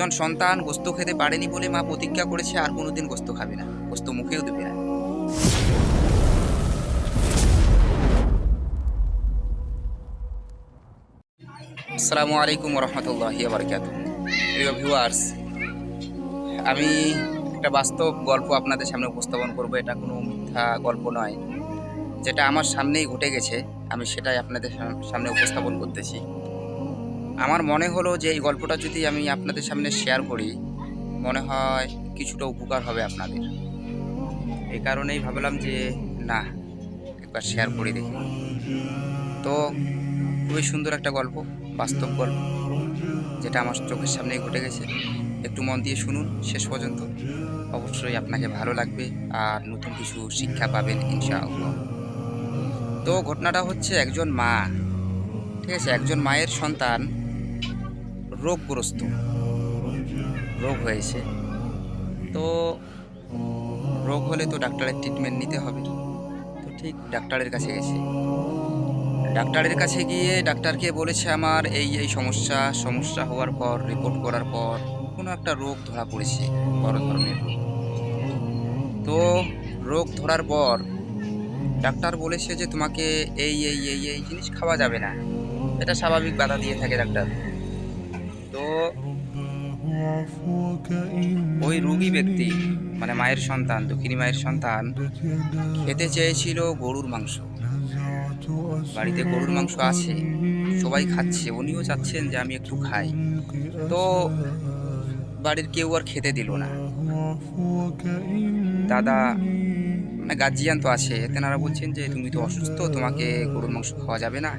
একজন সন্তান গোস্ত খেতে পারেনি বলে মা প্রতিজ্ঞা করেছে আর কোনোদিন গোস্ত খাবে না, গোস্ত মুখেও দেবে না। আসসালামু আলাইকুম রহমতুল্লাহি ওয়া বারাকাতুহু। প্রিয় ভিউয়ার্স, আমি একটা বাস্তব গল্প আপনাদের সামনে উপস্থাপন করব। এটা কোনো মিথ্যা গল্প নয়, যেটা আমার সামনেই ঘটে গেছে আমি সেটাই আপনাদের সামনে উপস্থাপন করতেছি। আমার মনে হলো যে এই গল্পটা যদি আমি আপনাদের সামনে শেয়ার করি, মনে হয় কিছুটা উপকার হবে আপনাদের। এই কারণেই ভাবলাম যে না, একবার শেয়ার করে দেখি। তো খুবই সুন্দর একটা গল্প, বাস্তব গল্প, যেটা আমার চোখের সামনেই ঘটে গেছে। একটু মন দিয়ে শুনুন শেষ পর্যন্ত, অবশ্যই আপনাকে ভালো লাগবে আর নতুন কিছু শিক্ষা পাবেন ইনশাআল্লাহ। তো ঘটনাটা হচ্ছে একজন মা, ঠিক আছে, একজন মায়ের সন্তান রোগগ্রস্ত, রোগ হয়েছে। তো রোগ হলে তো ডাক্তারের ট্রিটমেন্ট নিতে হবে। তো ঠিক ডাক্তারের কাছে গেছে। ডাক্তারের কাছে গিয়ে ডাক্তারকে বলেছে আমার এই এই সমস্যা হওয়ার পর, রিপোর্ট করার পর কোনো একটা রোগ ধরা পড়েছে, বড় ধরনের রোগ। তো রোগ ধরার পর ডাক্তার বলেছে যে তোমাকে এই এই এই এই জিনিস খাওয়া যাবে না। এটা স্বাভাবিক বাধা দিয়ে থাকে ডাক্তার। তো ওই রোগী ব্যক্তি, মানে মায়ের সন্তান, দুঃখিনী মায়ের সন্তান খেতে চেয়েছিল গরুর মাংস। বাড়িতে গরুর মাংস আছে, সবাই খাচ্ছে, উনিও চাচ্ছেন যে আমি একটু খাই। তো বাড়ির কেউ আর খেতে দিল না। দাদা, মানে গার্জিয়ান তো আছে, তেনারা বলছেন যে তুমি তো অসুস্থ, তোমাকে গরুর মাংস খাওয়া যাবে না,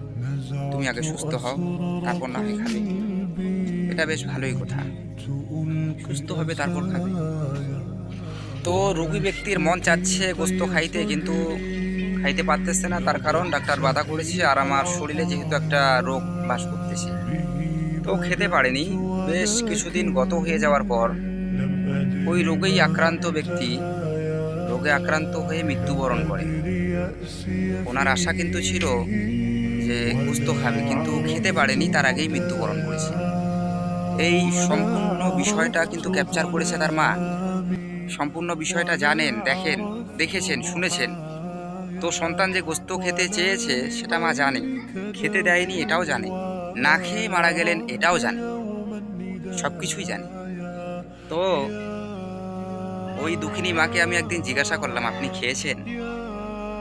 তুমি আগে সুস্থ হও, তারপর না হয় খাবে। এটা বেশ ভালোই কথা, সুস্থ হবে তারপর খাবে। তো রোগী ব্যক্তির মন চাচ্ছে গোস্ত খাইতে, কিন্তু খাইতে পারতেছে না। তার কারণ ডাক্তার বাধা করেছে আর আমার শরীরে যেহেতু একটা রোগ বাস করতেছে, তো খেতে পারেনি। বেশ কিছুদিন গত হয়ে যাওয়ার পর ওই রোগে আক্রান্ত হয়ে মৃত্যুবরণ করে। ওনার আশা কিন্তু ছিল যে গোস্ত খাবে, কিন্তু খেতে পারেনি, তার আগেই মৃত্যুবরণ করেছে। এই সম্পূর্ণ বিষয়টা কিন্তু ক্যাপচার করেছে তার মা। সম্পূর্ণ বিষয়টা জানেন, দেখেছেন, শুনেছেন। তো সন্তান যে গোস্ত খেতে চেয়েছে সেটা মা জানে, খেতে দেয়নি এটাও জানে, না খেয়ে মারা গেলেন এটাও জানে, সব কিছুই জানে। তো ওই দুঃখিনী মাকে আমি একদিন জিজ্ঞাসা করলাম, আপনি খেয়েছেন?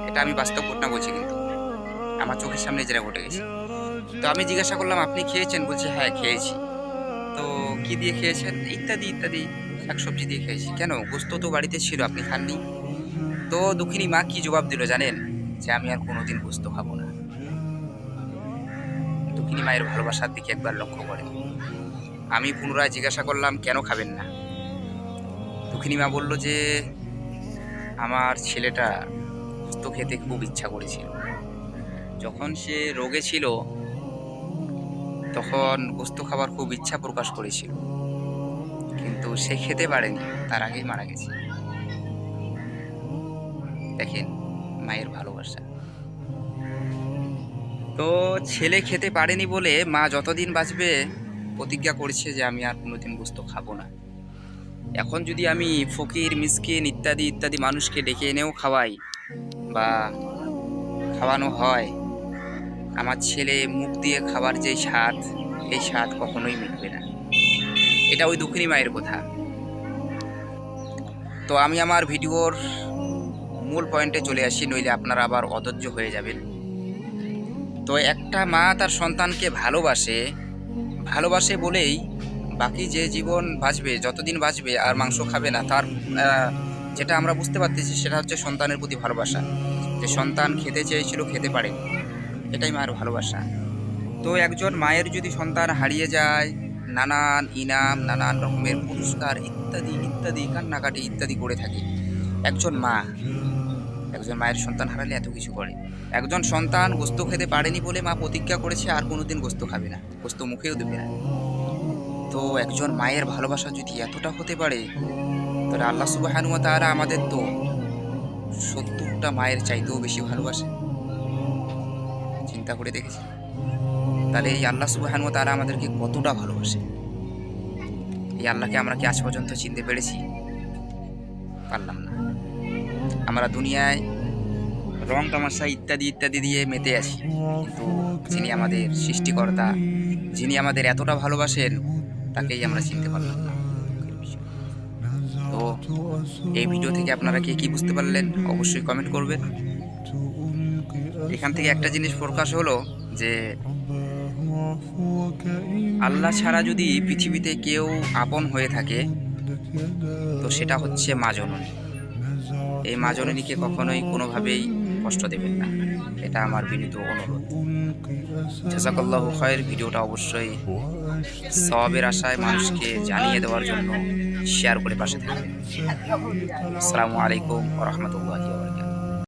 এটা আমি বাস্তব ঘটনা বলছি, কিন্তু আমার চোখের সামনে যেটা ঘটে গেছে। তো আমি জিজ্ঞাসা করলাম, আপনি খেয়েছেন? বলছে হ্যাঁ খেয়েছি। তো কি দিয়ে খেয়েছেন? ইত্যাদি ইত্যাদি শাকসবজি দিয়ে খেয়েছি। কেন, গোস্ত তো বাড়িতে ছিল, আপনি খাননি? তো দুঃখিনী মা কি জবাব দিল জানেন? যে আমি আর কোনোদিন গোস্ত খাবো না। দুঃখিনী মায়ের ভালোবাসার দিকে একবার লক্ষ্য করেন। আমি পুনরায় জিজ্ঞাসা করলাম, কেন খাবেন না? দুঃখিনী মা বলল যে আমার ছেলেটা গোস্ত খেতে খুব ইচ্ছা করেছিল। যখন সে রোগে ছিল তখন গোস্ত খাবার খুব ইচ্ছা প্রকাশ করেছিল, কিন্তু সে খেতে পারেনি, তার আগেই মারা গেছে। দেখেন মায়ের ভালোবাসা। তো ছেলে খেতে পারেনি বলে মা যতদিন বাঁচবে প্রতিজ্ঞা করেছে যে আমি আর কোনোদিন গোস্ত খাবো না। এখন যদি আমি ফকির, মিসকিন ইত্যাদি ইত্যাদি মানুষকে ডেকে এনেও খাওয়াই বা খাওয়ানো হয়, আমার ছেলে মুখ দিয়ে খাবার যে স্বাদ, এই স্বাদ কখনোই মিটবে না। এটা ওই দুঃখিনী মায়ের কথা। তো আমি আমার ভিডিওর মূল পয়েন্টে চলে আসি, নইলে আপনারা আবার অধৈর্য হয়ে যাবেন। তো একটা মা তার সন্তানকে ভালোবাসে বলেই বাকি যে জীবন বাঁচবে, যতদিন বাঁচবে আর মাংস খাবে না, তার যেটা আমরা বুঝতে পারতেছি সেটা হচ্ছে সন্তানের প্রতি ভালোবাসা। যে সন্তান খেতে চেয়েছিল, খেতে পারেনি, এটাই মায়ের ভালোবাসা। তো একজন মায়ের যদি সন্তান হারিয়ে যায়, নানান ইনাম, নানান রকমের পুরস্কার ইত্যাদি ইত্যাদি, কান্নাকাটি ইত্যাদি করে থাকে। একজন মায়ের সন্তান হারালে এত কিছু করে। একজন সন্তান গোস্ত খেতে পারেনি বলে মা প্রতিজ্ঞা করেছে আর কোনোদিন গোস্ত খাবে না, গোস্ত মুখেও দেবে না। তো একজন মায়ের ভালোবাসা যদি এতটা হতে পারে, তাহলে আল্লাহ সুবহানাহু ওয়া তাআলা আমাদের তো 70টা মায়ের চাইতেও বেশি ভালোবাসে। চিন্তা করে দেখেছি তাহলে এই আল্লাহ সুবহানাহু ওয়া তাআলা আমাদেরকে কতটা ভালোবাসে। এই আল্লাহকে আমরা কি আজ পর্যন্ত চিনতে পেরেছি? পারলাম না। আমরা দুনিয়ায় রং তামাশা ইত্যাদি ইত্যাদি দিয়ে মেতে আছি, কিন্তু যিনি আমাদের সৃষ্টিকর্তা, যিনি আমাদের এতটা ভালোবাসেন, তাকেই আমরা চিনতে পারলাম না। তো এই ভিডিও থেকে আপনারা কে কি বুঝতে পারলেন অবশ্যই কমেন্ট করবেন। এখান থেকে একটা জিনিস প্রকাশ হলো যে আল্লাহ ছাড়া যদি পৃথিবীতে কেউ আপন হয়ে থাকে তো সেটা হচ্ছে মা জননী। এই মা জননীকে কখনোই কোনোভাবেই কষ্ট দেবেন না, এটা আমার বিনীত অনুরোধ। জাযাকাল্লাহু খায়র। ভিডিওটা অবশ্যই সওয়াবের আশায় মানুষকে জানিয়ে দেওয়ার জন্য শেয়ার করে পাশে থাকবেন। আসসালামু আলাইকুম ওয়া রাহমাতুল্লাহি।